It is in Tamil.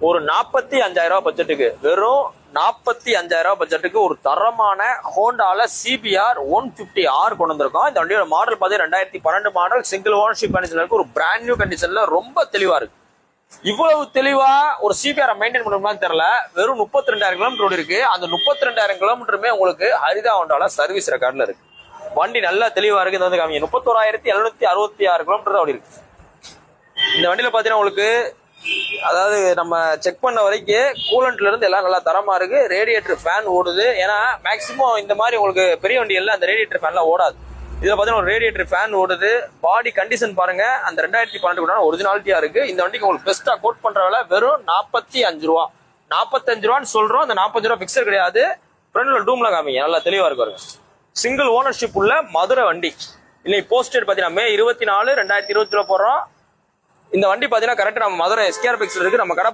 ஒரு 45,000 ரூபாய் பட்ஜெட்டுக்கு, வெறும் 45,000 ரூபாய் பட்ஜெட்டுக்கு ஒரு தரமான ஹோண்டால CBR 150R கொண்டு வந்திருக்கோம். இந்த வண்டியோட மாடல் பார்த்தீங்கன்னா 2012 மாடல், சிங்கிள் ஓனர்ஷிப் கண்டிஷன்ல இருக்கு. ஒரு பிராண்ட் நியூ கண்டிஷன்ல ரொம்ப தெளிவா இருக்கு. இவ்வளவு தெளிவா ஒரு CBR மெயின்டைன் பண்ணணும்னு தெரியல. வெறும் 32,000 கிலோமீட்டர் ஓடி இருக்கு. அந்த 32,000 கிலோமீட்டருமே உங்களுக்கு ஹரிதா ஹோண்டால சர்வீஸ் ரெக்கார்ட்ல இருக்கு. வண்டி நல்லா தெளிவா இருக்கு. இந்த வந்து காமிங்க, 31,766 கிலோமீட்டர் தான் ஓடி இருக்கு. இந்த வண்டியில பாத்தீங்கன்னா உங்களுக்கு, அதாவது நம்ம செக் பண்ண வரைக்கும் கூலண்ட்ல இருந்து எல்லாம் நல்லா தரமா இருக்கு. ரேடியேட்டர் ஃபேன் ஓடுது. ஏன்னா மேக்சிமம் இந்த மாதிரி உங்களுக்கு பெரிய வண்டி எல்லாம் அந்த ரேடியேட்டர் ஃபேன்லாம் ஓடாது. இதுல பாத்தீங்கன்னா ஒரு ரேடியேட்டர் ஃபேன் ஓடுது. பாடி கண்டிஷன் பாருங்க, அந்த 2012 ஒரிஜினாலிட்டியா இருக்கு. இந்த வண்டிக்கு உங்களுக்கு பெஸ்டா கோட் பண்ற விலை வெறும் 45 ரூபா. 45 ரூபான்னு சொல்றோம். அந்த 45 ரூபா பிக்சர் கிடையாது. ஃப்ரண்ட்ல டூம்ல காமிங்க, நல்லா தெளிவா இருக்கு பாருங்க. சிங்கிள் ஓனர்ஷிப் உள்ள மதுரை வண்டி. இன்னைக்கு போஸ்டட் பாத்தீங்கன்னா மே 24, 2020 போடுறோம். இந்த வண்டி பாத்தீங்கன்னா கரெக்டா நம்ம மதுரை SKR பிக்சர் இருக்கு. நம்ம கடை